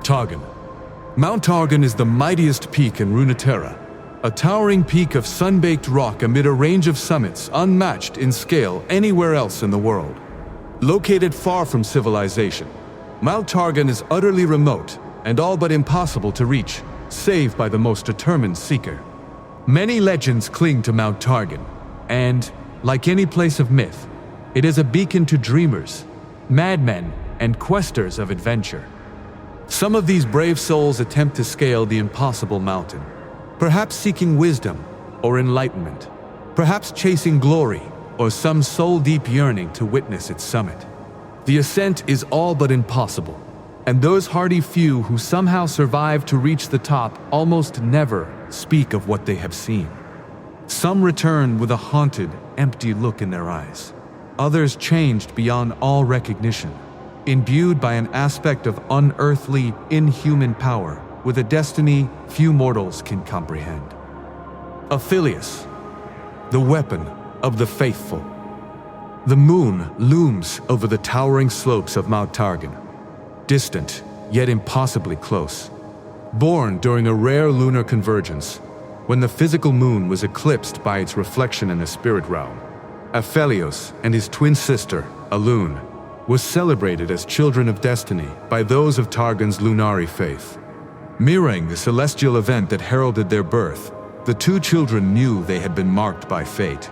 Targon. Mount Targon is the mightiest peak in Runeterra, a towering peak of sun-baked rock amid a range of summits unmatched in scale anywhere else in the world. Located far from civilization, Mount Targon is utterly remote and all but impossible to reach, save by the most determined seeker. Many legends cling to Mount Targon, and, like any place of myth, it is a beacon to dreamers, madmen, and questers of adventure. Some of these brave souls attempt to scale the impossible mountain, perhaps seeking wisdom or enlightenment, perhaps chasing glory or some soul-deep yearning to witness its summit. The ascent is all but impossible, and those hardy few who somehow survive to reach the top almost never speak of what they have seen. Some return with a haunted, empty look in their eyes. Others changed beyond all recognition, imbued by an aspect of unearthly, inhuman power with a destiny few mortals can comprehend. Aphelios, the weapon of the faithful. The moon looms over the towering slopes of Mount Targon, distant yet impossibly close. Born during a rare lunar convergence, when the physical moon was eclipsed by its reflection in the spirit realm, Aphelios and his twin sister, Alune, was celebrated as children of destiny by those of Targon's Lunari faith. Mirroring the celestial event that heralded their birth, the two children knew they had been marked by fate.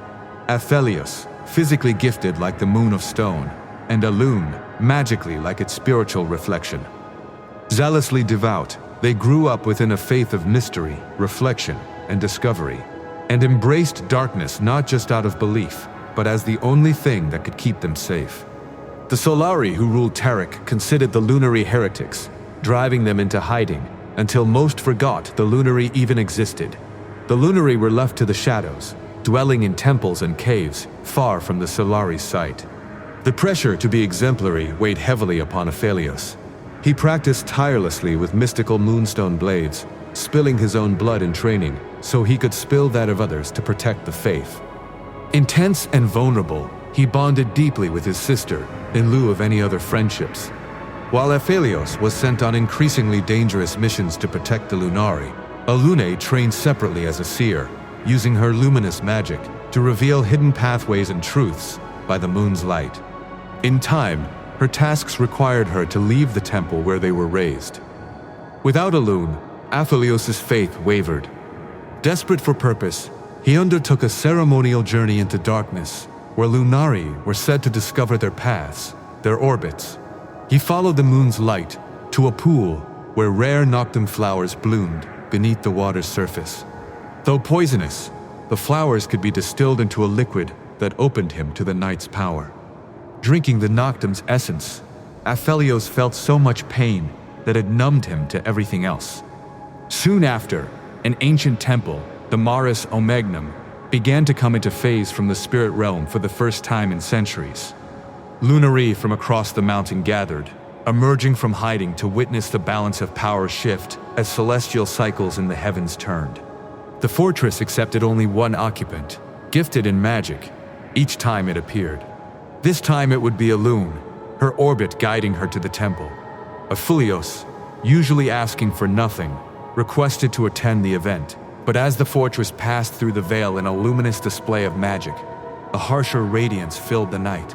Aphelios, physically gifted like the moon of stone, and Alune, magically like its spiritual reflection. Zealously devout, they grew up within a faith of mystery, reflection, and discovery, and embraced darkness not just out of belief, but as the only thing that could keep them safe. The Solari who ruled Taric considered the Lunari heretics, driving them into hiding until most forgot the Lunari even existed. The Lunari were left to the shadows, dwelling in temples and caves far from the Solari's sight. The pressure to be exemplary weighed heavily upon Aphelios. He practiced tirelessly with mystical moonstone blades, spilling his own blood in training so he could spill that of others to protect the faith. Intense and vulnerable, he bonded deeply with his sister in lieu of any other friendships. While Aphelios was sent on increasingly dangerous missions to protect the Lunari, Alune trained separately as a seer, using her luminous magic to reveal hidden pathways and truths by the moon's light. In time, her tasks required her to leave the temple where they were raised. Without Alune, Aphelios' faith wavered. Desperate for purpose, he undertook a ceremonial journey into darkness, where Lunari were said to discover their paths, their orbits. He followed the moon's light to a pool where rare noctum flowers bloomed beneath the water's surface. Though poisonous, the flowers could be distilled into a liquid that opened him to the night's power. Drinking the noctum's essence, Aphelios felt so much pain that it numbed him to everything else. Soon after, an ancient temple, the Maris Omegnum, began to come into phase from the spirit realm for the first time in centuries. Lunari from across the mountain gathered, emerging from hiding to witness the balance of power shift as celestial cycles in the heavens turned. The fortress accepted only one occupant, gifted in magic, each time it appeared. This time it would be Alune, her orbit guiding her to the temple. Aphelios, usually asking for nothing, requested to attend the event, but as the fortress passed through the veil in a luminous display of magic, a harsher radiance filled the night.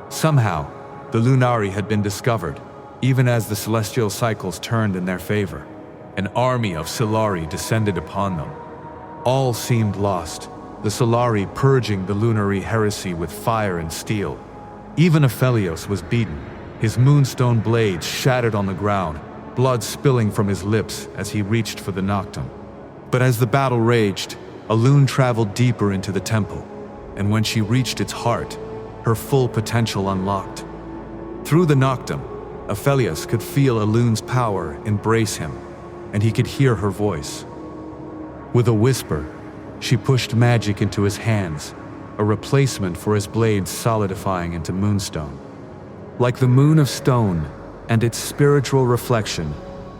Somehow, the Lunari had been discovered, even as the celestial cycles turned in their favor. An army of Solari descended upon them. All seemed lost, the Solari purging the Lunari heresy with fire and steel. Even Aphelios was beaten, his moonstone blades shattered on the ground, blood spilling from his lips as he reached for the noctum. But as the battle raged, Alune traveled deeper into the temple, and when she reached its heart, her full potential unlocked. Through the noctum, Aphelios could feel Alune's power embrace him, and he could hear her voice. With a whisper, she pushed magic into his hands, a replacement for his blades solidifying into moonstone. Like the moon of stone and its spiritual reflection,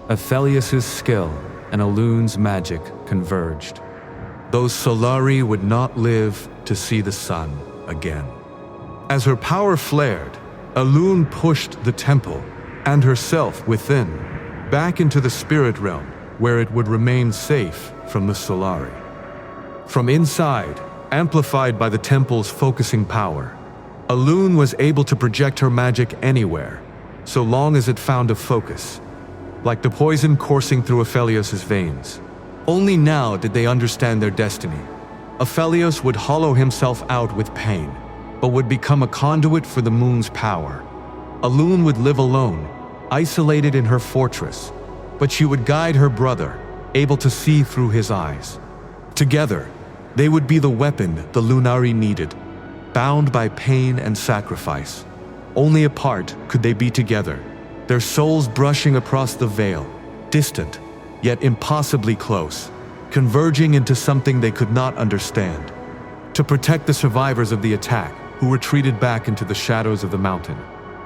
Aphelios' skill and Alune's magic converged. Those Solari would not live to see the sun again. As her power flared, Alune pushed the temple and herself within, back into the spirit realm, where it would remain safe from the Solari. From inside, amplified by the temple's focusing power, Elune was able to project her magic anywhere, so long as it found a focus, like the poison coursing through Aphelios' veins. Only now did they understand their destiny. Aphelios would hollow himself out with pain, but would become a conduit for the moon's power. Elune would live alone, isolated in her fortress, but she would guide her brother, able to see through his eyes. Together, they would be the weapon the Lunari needed, bound by pain and sacrifice. Only apart could they be together, their souls brushing across the veil, distant, yet impossibly close, converging into something they could not understand. To protect the survivors of the attack, who retreated back into the shadows of the mountain,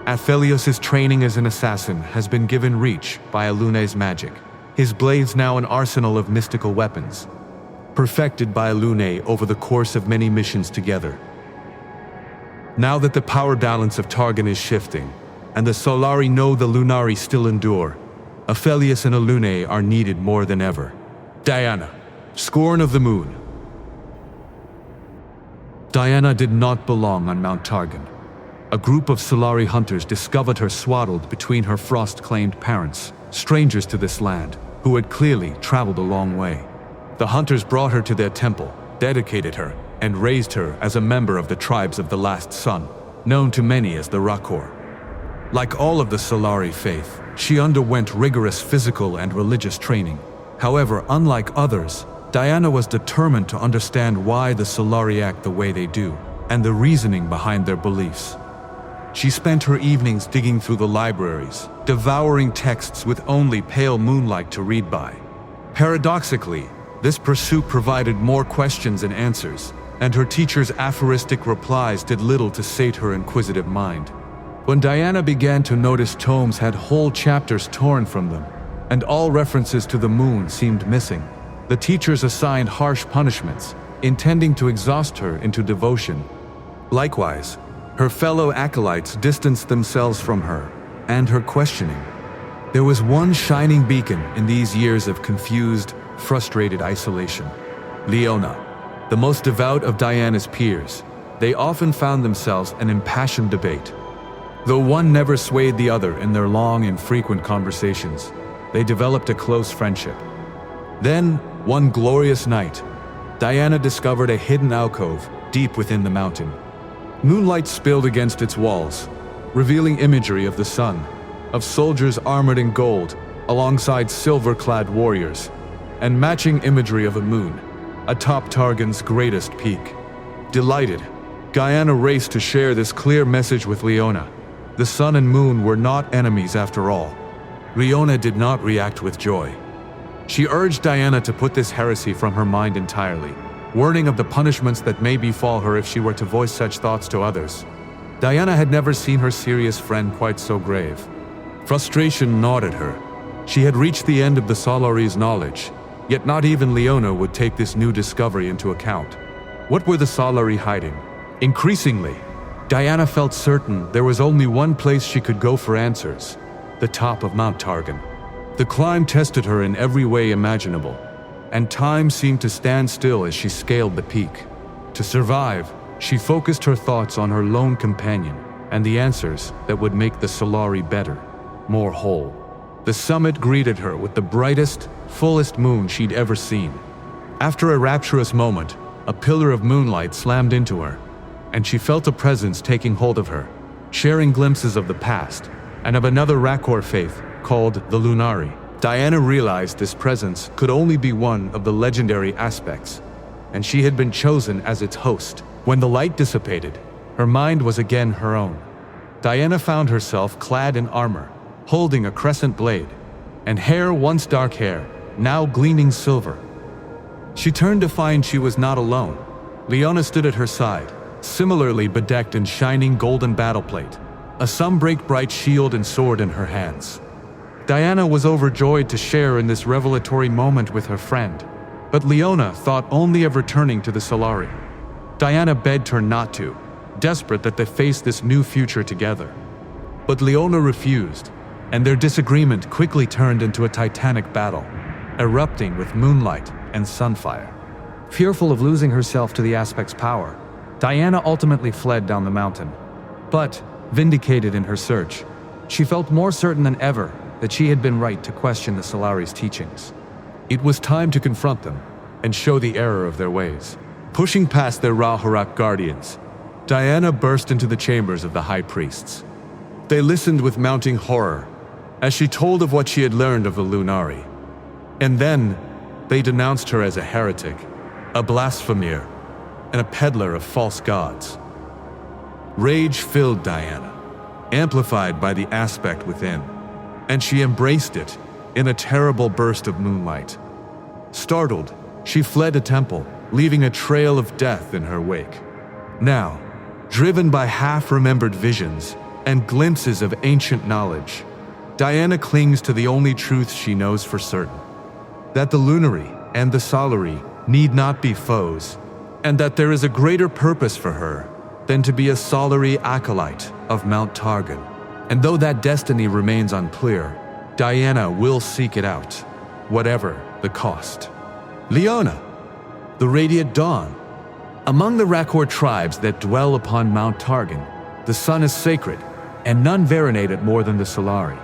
Aphelios' training as an assassin has been given reach by Elune's magic, his blades now an arsenal of mystical weapons, perfected by Elune over the course of many missions together. Now that the power balance of Targon is shifting, and the Solari know the Lunari still endure, Aphelios and Elune are needed more than ever. Diana, scorn of the moon. Diana did not belong on Mount Targon. A group of Solari hunters discovered her swaddled between her frost-claimed parents, strangers to this land, who had clearly traveled a long way. The hunters brought her to their temple, dedicated her, and raised her as a member of the tribes of the Last Sun, known to many as the Rakor. Like all of the Solari faith, she underwent rigorous physical and religious training. However, unlike others, Diana was determined to understand why the Solari act the way they do, and the reasoning behind their beliefs. She spent her evenings digging through the libraries, devouring texts with only pale moonlight to read by. Paradoxically, this pursuit provided more questions than answers, and her teacher's aphoristic replies did little to sate her inquisitive mind. When Diana began to notice tomes had whole chapters torn from them, and all references to the moon seemed missing, the teachers assigned harsh punishments, intending to exhaust her into devotion. Likewise, her fellow acolytes distanced themselves from her and her questioning. There was one shining beacon in these years of confused, frustrated isolation. Leona, the most devout of Diana's peers, they often found themselves in impassioned debate. Though one never swayed the other in their long and frequent conversations, they developed a close friendship. Then, one glorious night, Diana discovered a hidden alcove deep within the mountain. Moonlight spilled against its walls, revealing imagery of the sun, of soldiers armored in gold, alongside silver-clad warriors, and matching imagery of a moon, atop Targon's greatest peak. Delighted, Diana raced to share this clear message with Leona. The sun and moon were not enemies after all. Leona did not react with joy. She urged Diana to put this heresy from her mind entirely, warning of the punishments that may befall her if she were to voice such thoughts to others. Diana had never seen her serious friend quite so grave. Frustration gnawed at her. She had reached the end of the Solari's knowledge, yet not even Leona would take this new discovery into account. What were the Solari hiding? Increasingly, Diana felt certain there was only one place she could go for answers: the top of Mount Targon. The climb tested her in every way imaginable, and time seemed to stand still as she scaled the peak. To survive, she focused her thoughts on her lone companion and the answers that would make the Solari better, more whole. The summit greeted her with the brightest, fullest moon she'd ever seen. After a rapturous moment, a pillar of moonlight slammed into her, and she felt a presence taking hold of her, sharing glimpses of the past and of another Rakor faith called the Lunari. Diana realized this presence could only be one of the legendary aspects, and she had been chosen as its host. When the light dissipated, her mind was again her own. Diana found herself clad in armor, holding a crescent blade, and hair once dark hair, now gleaming silver. She turned to find she was not alone. Leona stood at her side, similarly bedecked in shining golden battleplate, a sunbreak bright shield and sword in her hands. Diana was overjoyed to share in this revelatory moment with her friend, but Leona thought only of returning to the Solari. Diana begged her not to, desperate that they face this new future together. But Leona refused. and their disagreement quickly turned into a titanic battle, erupting with moonlight and sunfire. Fearful of losing herself to the aspect's power, Diana ultimately fled down the mountain. But, vindicated in her search, she felt more certain than ever that she had been right to question the Solari's teachings. It was time to confront them and show the error of their ways. Pushing past their Ra-Horak guardians, Diana burst into the chambers of the high priests. They listened with mounting horror as she told of what she had learned of the Lunari. And then, they denounced her as a heretic, a blasphemer, and a peddler of false gods. Rage filled Diana, amplified by the aspect within, and she embraced it in a terrible burst of moonlight. Startled, she fled a temple, leaving a trail of death in her wake. Now, driven by half-remembered visions and glimpses of ancient knowledge, Diana clings to the only truth she knows for certain: that the Lunari and the Solari need not be foes, and that there is a greater purpose for her than to be a Solari acolyte of Mount Targon. And though that destiny remains unclear, Diana will seek it out, whatever the cost. Leona, the Radiant Dawn. Among the Rakor tribes that dwell upon Mount Targon, the sun is sacred, and none venerate it more than the Solari.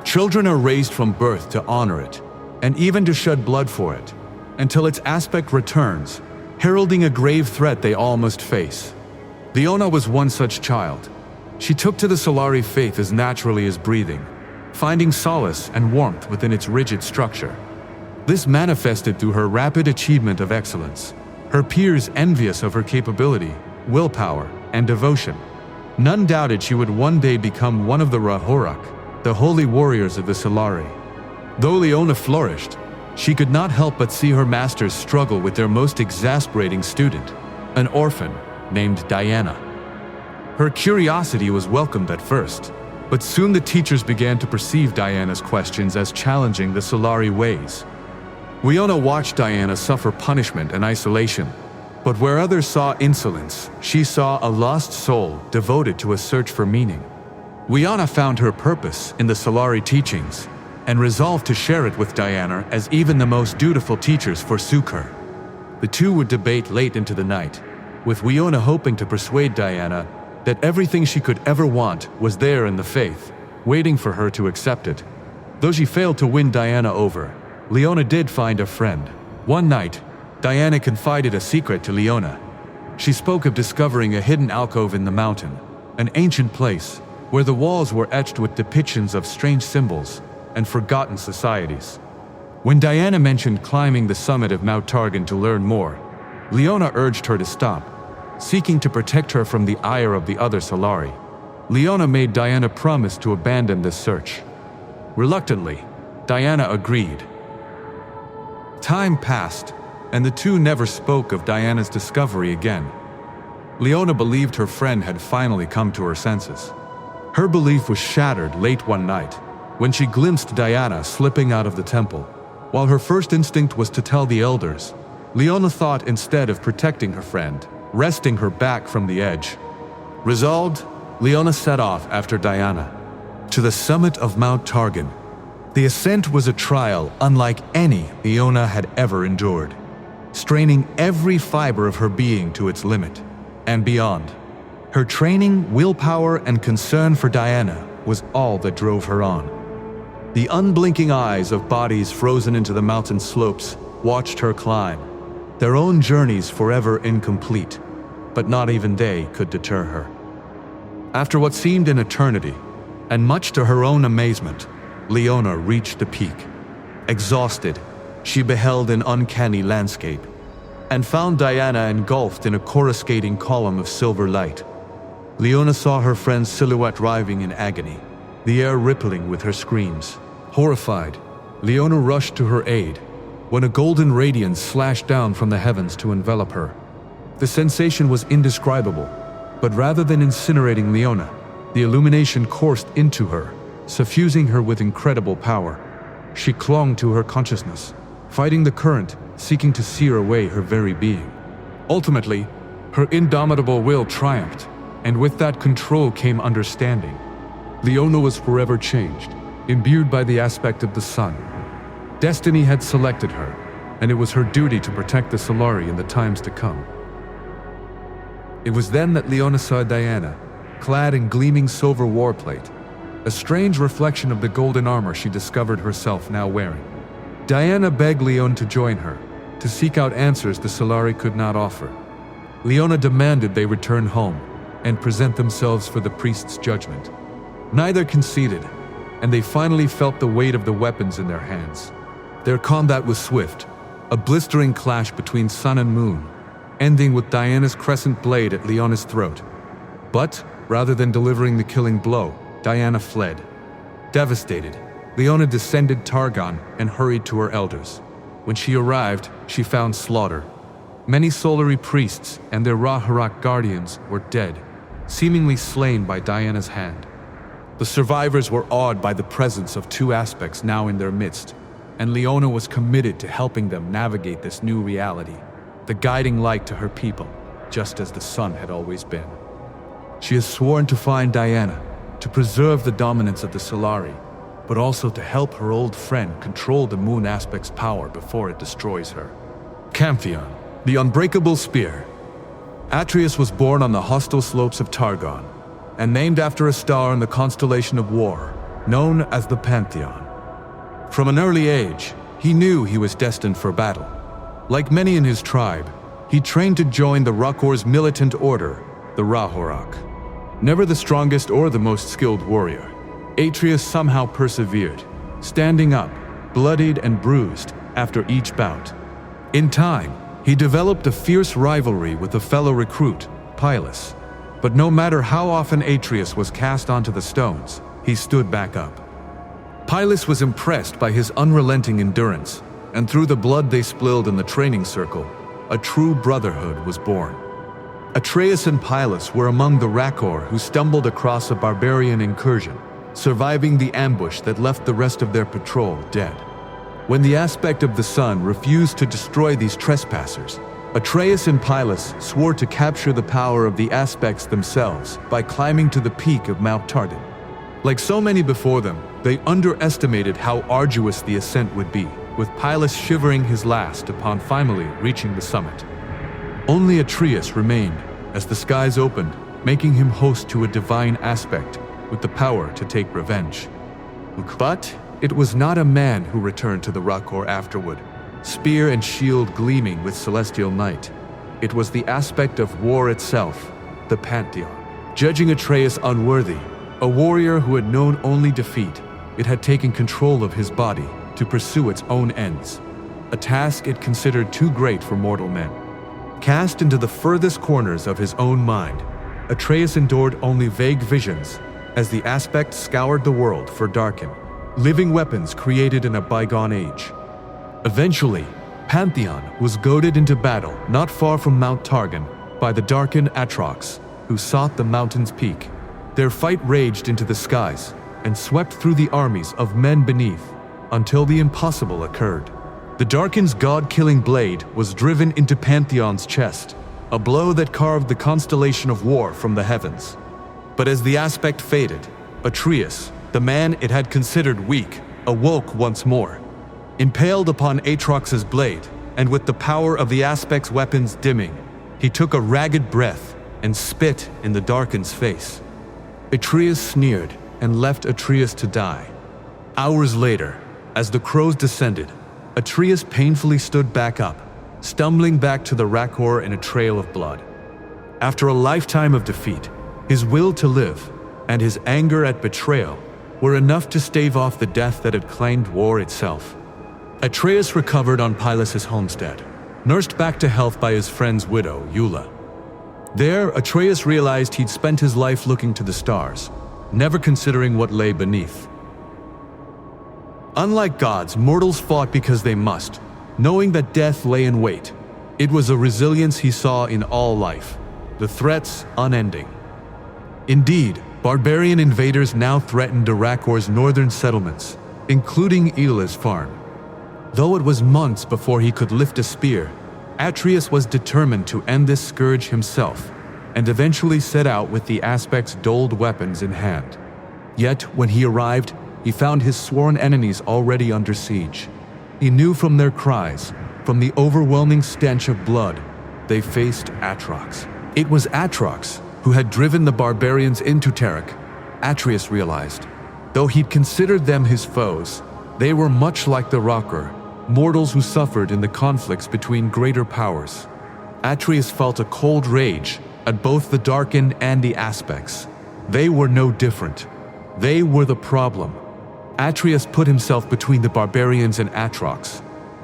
Children are raised from birth to honor it, and even to shed blood for it, until its aspect returns, heralding a grave threat they all must face. Leona was one such child. She took to the Solari faith as naturally as breathing, finding solace and warmth within its rigid structure. This manifested through her rapid achievement of excellence, her peers envious of her capability, willpower, and devotion. None doubted she would one day become one of the Ra-Horak, the holy warriors of the Solari. Though Leona flourished, she could not help but see her masters struggle with their most exasperating student, an orphan named Diana. Her curiosity was welcomed at first, but soon the teachers began to perceive Diana's questions as challenging the Solari ways. Leona watched Diana suffer punishment and isolation, but where others saw insolence, she saw a lost soul devoted to a search for meaning. Leona found her purpose in the Solari teachings and resolved to share it with Diana as even the most dutiful teachers forsook her. The two would debate late into the night, with Leona hoping to persuade Diana that everything she could ever want was there in the faith, waiting for her to accept it. Though she failed to win Diana over, Leona did find a friend. One night, Diana confided a secret to Leona. She spoke of discovering a hidden alcove in the mountain, an ancient place where the walls were etched with depictions of strange symbols and forgotten societies. When Diana mentioned climbing the summit of Mount Targon to learn more, Leona urged her to stop, seeking to protect her from the ire of the other Solari. Leona made Diana promise to abandon this search. Reluctantly, Diana agreed. Time passed, and the two never spoke of Diana's discovery again. Leona believed her friend had finally come to her senses. Her belief was shattered late one night, when she glimpsed Diana slipping out of the temple. While her first instinct was to tell the elders, Leona thought instead of protecting her friend, wresting her back from the edge. Resolved, Leona set off after Diana, to the summit of Mount Targon. The ascent was a trial unlike any Leona had ever endured, straining every fiber of her being to its limit and beyond. Her training, willpower, and concern for Diana was all that drove her on. The unblinking eyes of bodies frozen into the mountain slopes watched her climb, their own journeys forever incomplete, but not even they could deter her. After what seemed an eternity, and much to her own amazement, Leona reached the peak. Exhausted, she beheld an uncanny landscape, and found Diana engulfed in a coruscating column of silver light. Leona saw her friend's silhouette writhing in agony, the air rippling with her screams. Horrified, Leona rushed to her aid, when a golden radiance slashed down from the heavens to envelop her. The sensation was indescribable, but rather than incinerating Leona, the illumination coursed into her, suffusing her with incredible power. She clung to her consciousness, fighting the current, seeking to sear away her very being. Ultimately, her indomitable will triumphed, and with that control came understanding. Leona was forever changed, imbued by the aspect of the sun. Destiny had selected her, and it was her duty to protect the Solari in the times to come. It was then that Leona saw Diana, clad in gleaming silver warplate, a strange reflection of the golden armor she discovered herself now wearing. Diana begged Leona to join her, to seek out answers the Solari could not offer. Leona demanded they return home and present themselves for the priest's judgment. Neither conceded, and they finally felt the weight of the weapons in their hands. Their combat was swift, a blistering clash between sun and moon, ending with Diana's crescent blade at Leona's throat. But, rather than delivering the killing blow, Diana fled. Devastated, Leona descended Targon and hurried to her elders. When she arrived, she found slaughter. Many Solari priests and their Ra-Harak guardians were dead, seemingly slain by Diana's hand. The survivors were awed by the presence of two aspects now in their midst, and Leona was committed to helping them navigate this new reality, the guiding light to her people, just as the sun had always been. She has sworn to find Diana, to preserve the dominance of the Solari, but also to help her old friend control the moon aspect's power before it destroys her. Pantheon, the unbreakable spear. Atreus was born on the hostile slopes of Targon, and named after a star in the constellation of War, known as the Pantheon. From an early age, he knew he was destined for battle. Like many in his tribe, he trained to join the Rakor's militant order, the Ra-Horak. Never the strongest or the most skilled warrior, Atreus somehow persevered, standing up, bloodied and bruised after each bout. In time, he developed a fierce rivalry with a fellow recruit, Pylus. But no matter how often Atreus was cast onto the stones, he stood back up. Pylus was impressed by his unrelenting endurance, and through the blood they spilled in the training circle, a true brotherhood was born. Atreus and Pylus were among the Rakor who stumbled across a barbarian incursion, surviving the ambush that left the rest of their patrol dead. When the aspect of the sun refused to destroy these trespassers, Atreus and Pylus swore to capture the power of the aspects themselves by climbing to the peak of Mount Targon. Like so many before them, they underestimated how arduous the ascent would be, with Pylus shivering his last upon finally reaching the summit. Only Atreus remained as the skies opened, making him host to a divine aspect with the power to take revenge. But it was not a man who returned to the Rakor afterward, spear and shield gleaming with celestial night. It was the aspect of war itself, the Pantheon. Judging Atreus unworthy, a warrior who had known only defeat, it had taken control of his body to pursue its own ends, a task it considered too great for mortal men. Cast into the furthest corners of his own mind, Atreus endured only vague visions as the aspect scoured the world for Darkin, living weapons created in a bygone age. Eventually, Pantheon was goaded into battle not far from Mount Targon by the Darkin Atrox, who sought the mountain's peak. Their fight raged into the skies and swept through the armies of men beneath until the impossible occurred. The Darkin's god-killing blade was driven into Pantheon's chest, a blow that carved the constellation of War from the heavens. But as the aspect faded, Atreus, the man it had considered weak, awoke once more. Impaled upon Atrox's blade, and with the power of the aspect's weapons dimming, he took a ragged breath and spit in the Darkin's face. Atreus sneered and left Atreus to die. Hours later, as the crows descended, Atreus painfully stood back up, stumbling back to the Rakor in a trail of blood. After a lifetime of defeat, his will to live and his anger at betrayal were enough to stave off the death that had claimed war itself. Atreus recovered on Pylus' homestead, nursed back to health by his friend's widow, Eula. There, Atreus realized he'd spent his life looking to the stars, never considering what lay beneath. Unlike gods, mortals fought because they must, knowing that death lay in wait. It was a resilience he saw in all life, the threats unending. Indeed, barbarian invaders now threatened Rakor's northern settlements, including Eula's farm. Though it was months before he could lift a spear, Atreus was determined to end this scourge himself, and eventually set out with the aspect's dulled weapons in hand. Yet, when he arrived, he found his sworn enemies already under siege. He knew from their cries, from the overwhelming stench of blood, they faced Atrox. It was Atrox who had driven the barbarians into Taric. Atreus realized, though he'd considered them his foes, they were much like the Rocker, mortals who suffered in the conflicts between greater powers. Atreus felt a cold rage at both the Darkin and the Aspects. They were no different. They were the problem. Atreus put himself between the barbarians and Atrox.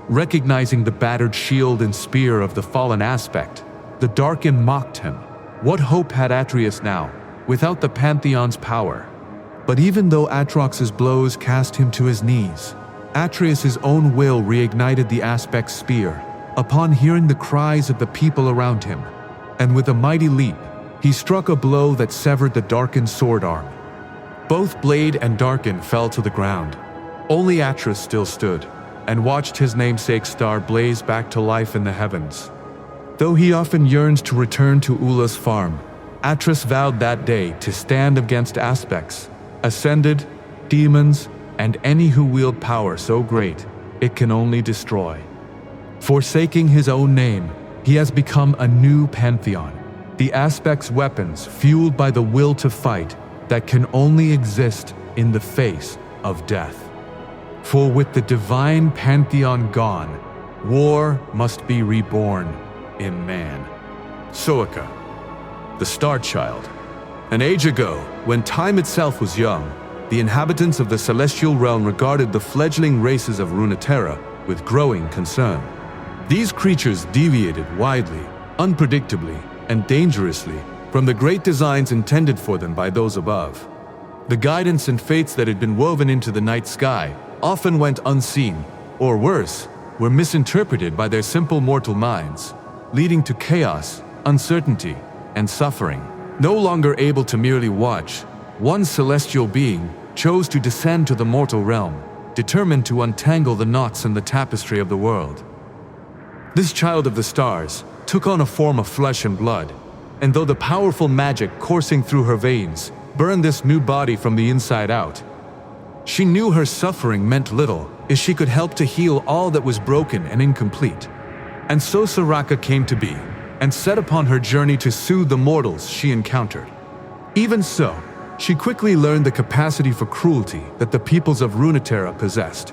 Recognizing the battered shield and spear of the fallen Aspect, the Darkin mocked him. What hope had Atreus now, without the Pantheon's power? But even though Atrox's blows cast him to his knees, Atreus' own will reignited the Aspect's spear upon hearing the cries of the people around him, and with a mighty leap, he struck a blow that severed the Darkin sword arm. Both Blade and Darkin fell to the ground. Only Atreus still stood, and watched his namesake star blaze back to life in the heavens. Though he often yearned to return to Ula's farm, Atreus vowed that day to stand against Aspects, Ascended, demons, and any who wield power so great it can only destroy. Forsaking his own name, he has become a new Pantheon, the Aspect's weapons fueled by the will to fight that can only exist in the face of death. For with the divine Pantheon gone, war must be reborn in man. Soraka, the Star Child. An age ago, when time itself was young, the inhabitants of the celestial realm regarded the fledgling races of Runeterra with growing concern. These creatures deviated widely, unpredictably, and dangerously from the great designs intended for them by those above. The guidance and fates that had been woven into the night sky often went unseen, or worse, were misinterpreted by their simple mortal minds, leading to chaos, uncertainty, and suffering. No longer able to merely watch, one celestial being chose to descend to the mortal realm, determined to untangle the knots in the tapestry of the world. This child of the stars took on a form of flesh and blood, and though the powerful magic coursing through her veins burned this new body from the inside out, she knew her suffering meant little if she could help to heal all that was broken and incomplete. And so Soraka came to be, and set upon her journey to soothe the mortals she encountered. Even so, she quickly learned the capacity for cruelty that the peoples of Runeterra possessed.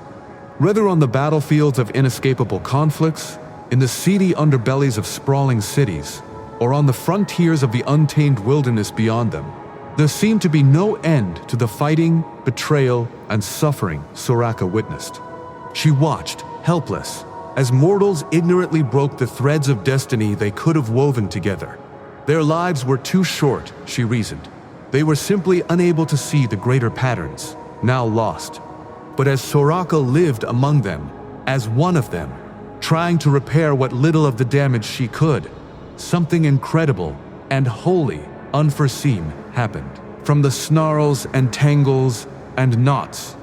Whether on the battlefields of inescapable conflicts, in the seedy underbellies of sprawling cities, or on the frontiers of the untamed wilderness beyond them, there seemed to be no end to the fighting, betrayal, and suffering Soraka witnessed. She watched, helpless, as mortals ignorantly broke the threads of destiny they could have woven together. Their lives were too short, she reasoned. They were simply unable to see the greater patterns, now lost. But as Soraka lived among them, as one of them, trying to repair what little of the damage she could, something incredible and wholly unforeseen happened. From the snarls and tangles and knots,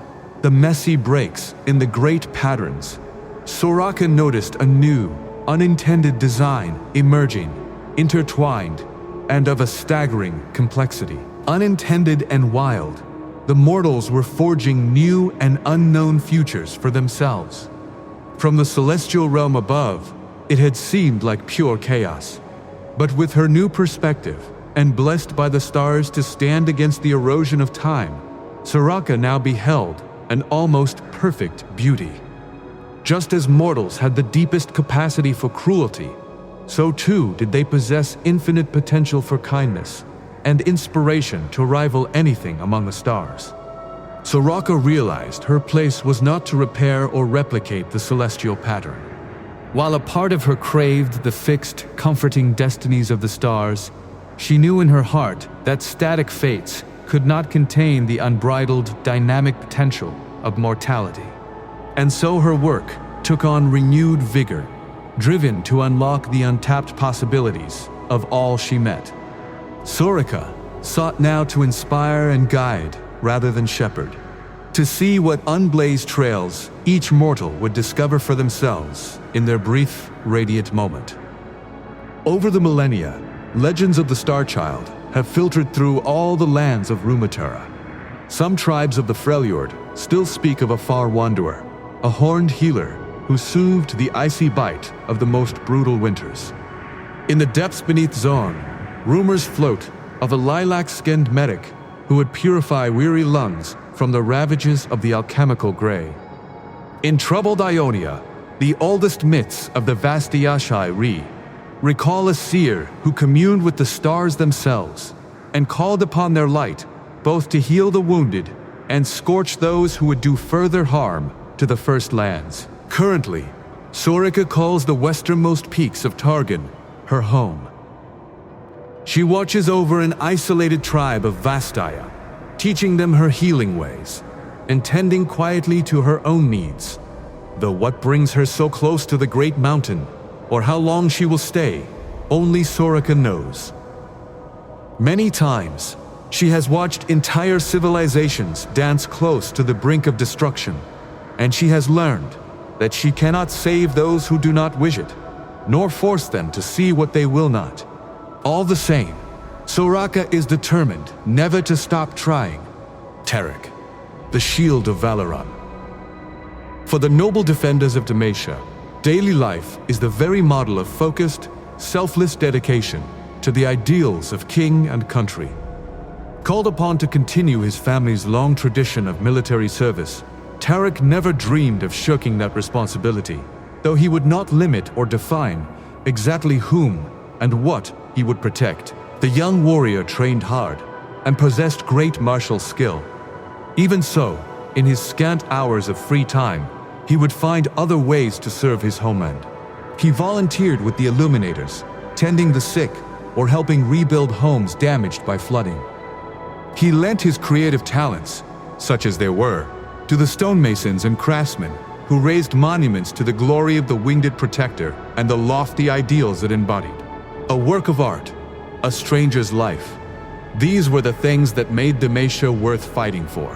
the messy breaks in the great patterns, Soraka noticed a new, unintended design emerging, intertwined, and of a staggering complexity. Unintended and wild, the mortals were forging new and unknown futures for themselves. From the celestial realm above, it had seemed like pure chaos. But with her new perspective, and blessed by the stars to stand against the erosion of time, Soraka now beheld an almost perfect beauty. Just as mortals had the deepest capacity for cruelty, so too did they possess infinite potential for kindness and inspiration to rival anything among the stars. Soraka realized her place was not to repair or replicate the celestial pattern. While a part of her craved the fixed, comforting destinies of the stars, she knew in her heart that static fates could not contain the unbridled, dynamic potential of mortality. And so her work took on renewed vigor, driven to unlock the untapped possibilities of all she met. Soraka sought now to inspire and guide rather than shepherd, to see what unblazed trails each mortal would discover for themselves in their brief, radiant moment. Over the millennia, legends of the Star Child have filtered through all the lands of Runeterra. Some tribes of the Freljord still speak of a far wanderer, a horned healer who soothed the icy bite of the most brutal winters. In the depths beneath Zorn, rumors float of a lilac-skinned medic who would purify weary lungs from the ravages of the alchemical gray. In troubled Ionia, the oldest myths of the Vastiashai recall a seer who communed with the stars themselves and called upon their light both to heal the wounded and scorch those who would do further harm to the First Lands. Currently, Soraka calls the westernmost peaks of Targon her home. She watches over an isolated tribe of Vastaya, teaching them her healing ways, and tending quietly to her own needs. Though what brings her so close to the great mountain, or how long she will stay, only Soraka knows. Many times, she has watched entire civilizations dance close to the brink of destruction, and she has learned that she cannot save those who do not wish it, nor force them to see what they will not. All the same, Soraka is determined never to stop trying. Taric, the shield of Valoran. For the noble defenders of Demacia, daily life is the very model of focused, selfless dedication to the ideals of king and country. Called upon to continue his family's long tradition of military service, Taric never dreamed of shirking that responsibility, though he would not limit or define exactly whom and what he would protect. The young warrior trained hard and possessed great martial skill. Even so, in his scant hours of free time, he would find other ways to serve his homeland. He volunteered with the Illuminators, tending the sick or helping rebuild homes damaged by flooding. He lent his creative talents, such as there were, to the stonemasons and craftsmen who raised monuments to the glory of the winged protector and the lofty ideals it embodied. A work of art, a stranger's life. These were the things that made Demacia worth fighting for.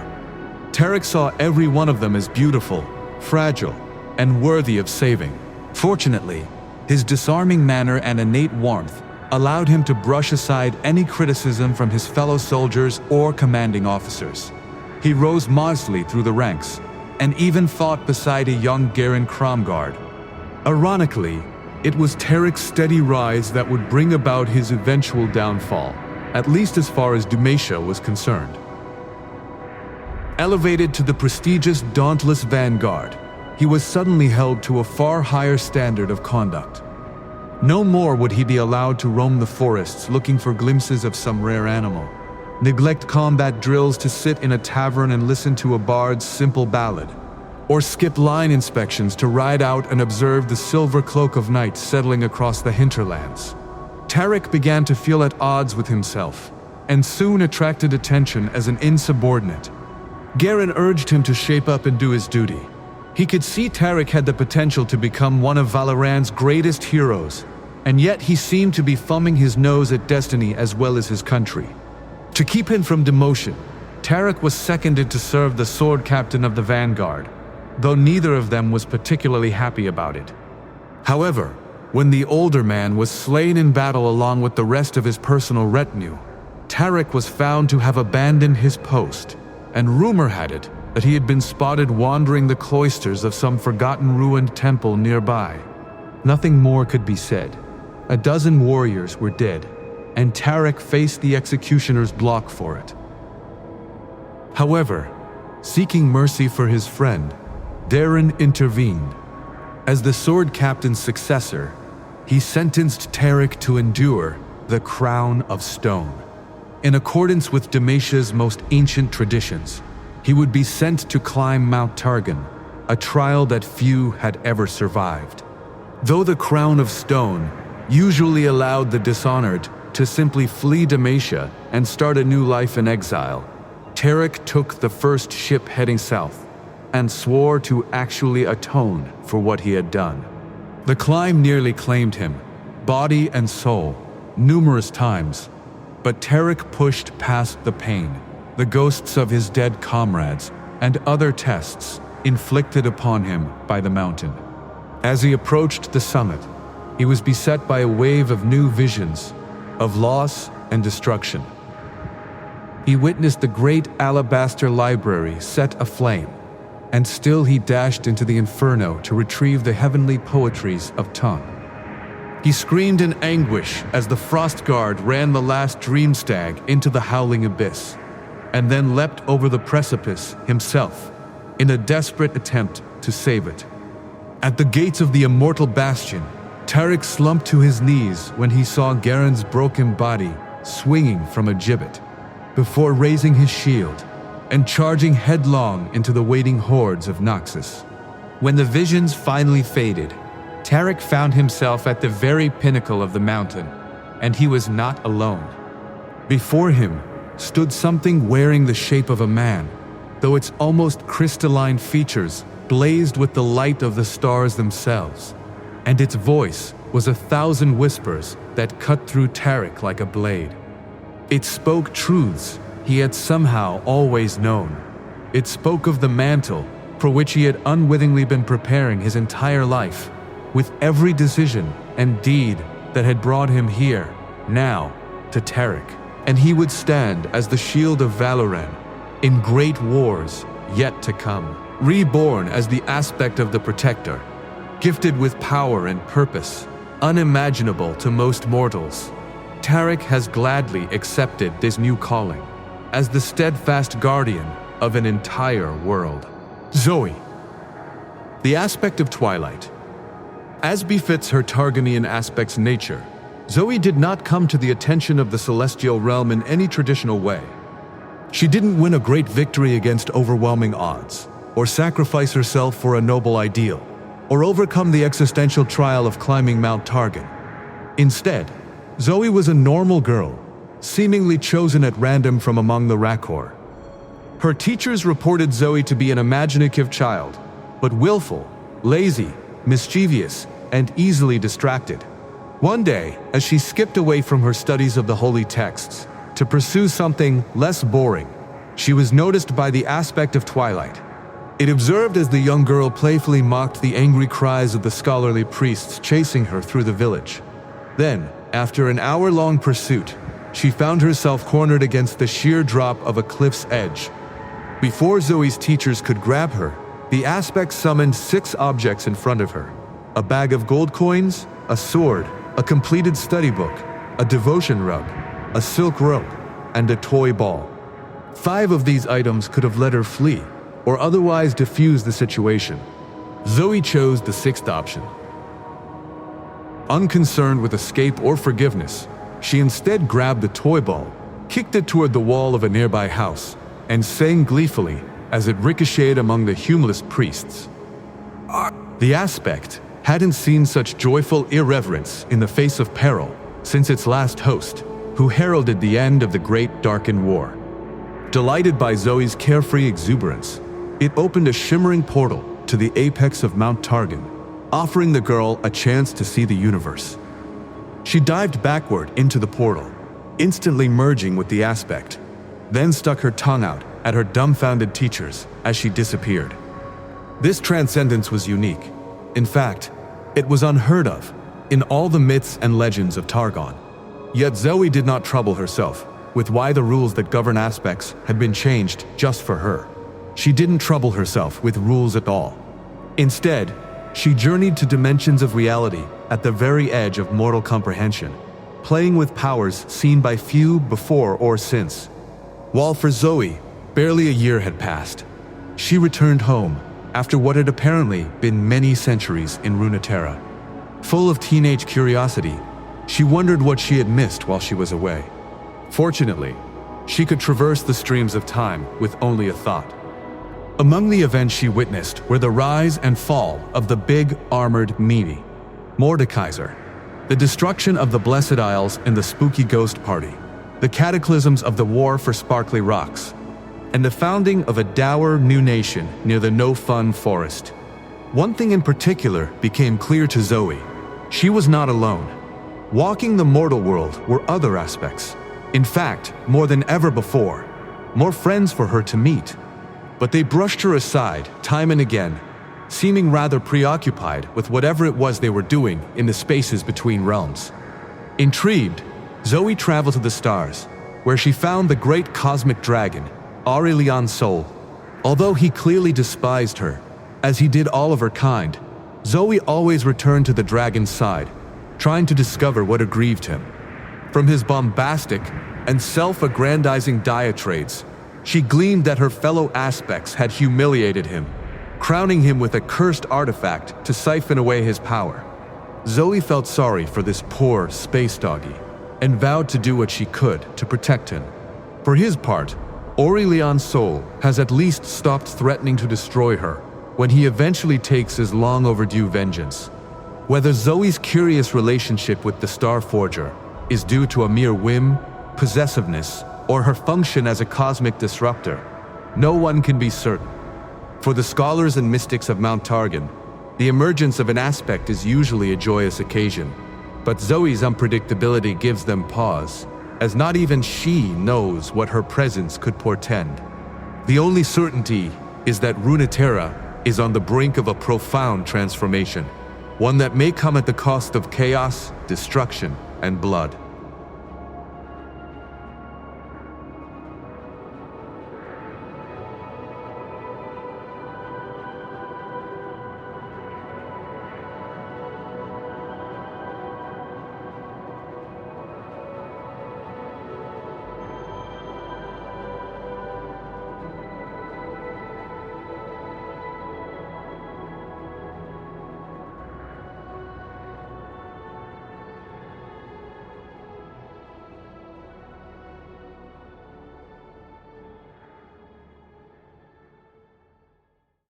Taric saw every one of them as beautiful, fragile, and worthy of saving. Fortunately, his disarming manner and innate warmth allowed him to brush aside any criticism from his fellow soldiers or commanding officers. He rose modestly through the ranks, and even fought beside a young Garen Cromguard. Ironically, it was Taric's steady rise that would bring about his eventual downfall, at least as far as Demacia was concerned. Elevated to the prestigious Dauntless Vanguard, he was suddenly held to a far higher standard of conduct. No more would he be allowed to roam the forests looking for glimpses of some rare animal, neglect combat drills to sit in a tavern and listen to a bard's simple ballad, or skip line inspections to ride out and observe the silver cloak of night settling across the hinterlands. Taric began to feel at odds with himself, and soon attracted attention as an insubordinate. Garen urged him to shape up and do his duty. He could see Taric had the potential to become one of Valoran's greatest heroes, and yet he seemed to be thumbing his nose at destiny as well as his country. To keep him from demotion, Taric was seconded to serve the sword captain of the Vanguard, though neither of them was particularly happy about it. However, when the older man was slain in battle along with the rest of his personal retinue, Taric was found to have abandoned his post, and rumor had it that he had been spotted wandering the cloisters of some forgotten ruined temple nearby. Nothing more could be said. A dozen warriors were dead, and Taric faced the executioner's block for it. However, seeking mercy for his friend, Darren intervened. As the sword captain's successor, he sentenced Taric to endure the Crown of Stone. In accordance with Demacia's most ancient traditions, he would be sent to climb Mount Targon, a trial that few had ever survived. Though the Crown of Stone usually allowed the dishonored to simply flee Demacia and start a new life in exile, Taric took the first ship heading south and swore to actually atone for what he had done. The climb nearly claimed him, body and soul, numerous times, but Taric pushed past the pain, the ghosts of his dead comrades, and other tests inflicted upon him by the mountain. As he approached the summit, he was beset by a wave of new visions, of loss and destruction. He witnessed the great alabaster library set aflame, and still he dashed into the inferno to retrieve the heavenly poetries of tongue. He screamed in anguish as the frost guard ran the last dream stag into the howling abyss, and then leapt over the precipice himself in a desperate attempt to save it. At the gates of the immortal bastion, Taric slumped to his knees when he saw Garen's broken body swinging from a gibbet, before raising his shield and charging headlong into the waiting hordes of Noxus. When the visions finally faded, Taric found himself at the very pinnacle of the mountain, and he was not alone. Before him stood something wearing the shape of a man, though its almost crystalline features blazed with the light of the stars themselves, and its voice was 1,000 whispers that cut through Taric like a blade. It spoke truths he had somehow always known. It spoke of the mantle for which he had unwittingly been preparing his entire life, with every decision and deed that had brought him here, now, to Taric. And he would stand as the shield of Valoran in great wars yet to come, reborn as the aspect of the Protector, gifted with power and purpose, unimaginable to most mortals. Taric has gladly accepted this new calling, as the steadfast guardian of an entire world. Zoe, the aspect of Twilight. As befits her Targonian aspect's nature, Zoe did not come to the attention of the celestial realm in any traditional way. She didn't win a great victory against overwhelming odds, or sacrifice herself for a noble ideal, or overcome the existential trial of climbing Mount Targon. Instead, Zoe was a normal girl, seemingly chosen at random from among the Rakor. Her teachers reported Zoe to be an imaginative child, but willful, lazy, mischievous, and easily distracted. One day, as she skipped away from her studies of the holy texts to pursue something less boring, she was noticed by the aspect of Twilight. It observed as the young girl playfully mocked the angry cries of the scholarly priests chasing her through the village. Then, after an hour-long pursuit, she found herself cornered against the sheer drop of a cliff's edge. Before Zoe's teachers could grab her, the aspect summoned 6 objects in front of her: a bag of gold coins, a sword, a completed study book, a devotion rug, a silk rope, and a toy ball. 5 of these items could have let her flee, or otherwise diffuse the situation. Zoe chose the 6th option. Unconcerned with escape or forgiveness, she instead grabbed the toy ball, kicked it toward the wall of a nearby house, and sang gleefully as it ricocheted among the humeless priests. The aspect hadn't seen such joyful irreverence in the face of peril since its last host, who heralded the end of the Great Darkened War. Delighted by Zoe's carefree exuberance, it opened a shimmering portal to the apex of Mount Targon, offering the girl a chance to see the universe. She dived backward into the portal, instantly merging with the aspect, then stuck her tongue out at her dumbfounded teachers as she disappeared. This transcendence was unique. In fact, it was unheard of in all the myths and legends of Targon. Yet Zoe did not trouble herself with why the rules that govern aspects had been changed just for her. She didn't trouble herself with rules at all. Instead, she journeyed to dimensions of reality at the very edge of mortal comprehension, playing with powers seen by few before or since. While for Zoe, barely a year had passed. She returned home after what had apparently been many centuries in Runeterra. Full of teenage curiosity, she wondered what she had missed while she was away. Fortunately, she could traverse the streams of time with only a thought. Among the events she witnessed were the rise and fall of the big armored meanie, Mordekaiser, the destruction of the Blessed Isles and the spooky ghost party, the cataclysms of the war for sparkly rocks, and the founding of a dour new nation near the no-fun forest. One thing in particular became clear to Zoe. She was not alone. Walking the mortal world were other aspects. In fact, more than ever before, more friends for her to meet. But they brushed her aside time and again, seeming rather preoccupied with whatever it was they were doing in the spaces between realms. Intrigued, Zoe traveled to the stars, where she found the great cosmic dragon, Aurelion Sol. Although he clearly despised her, as he did all of her kind, Zoe always returned to the dragon's side, trying to discover what aggrieved him. From his bombastic and self-aggrandizing diatribes, she gleaned that her fellow aspects had humiliated him, crowning him with a cursed artifact to siphon away his power. Zoe felt sorry for this poor space doggy and vowed to do what she could to protect him. For his part, Aurelion Sol has at least stopped threatening to destroy her when he eventually takes his long-overdue vengeance. Whether Zoe's curious relationship with the Star Forger is due to a mere whim, possessiveness, or her function as a cosmic disruptor, no one can be certain. For the scholars and mystics of Mount Targon, the emergence of an aspect is usually a joyous occasion, but Zoe's unpredictability gives them pause, as not even she knows what her presence could portend. The only certainty is that Runeterra is on the brink of a profound transformation, one that may come at the cost of chaos, destruction, and blood.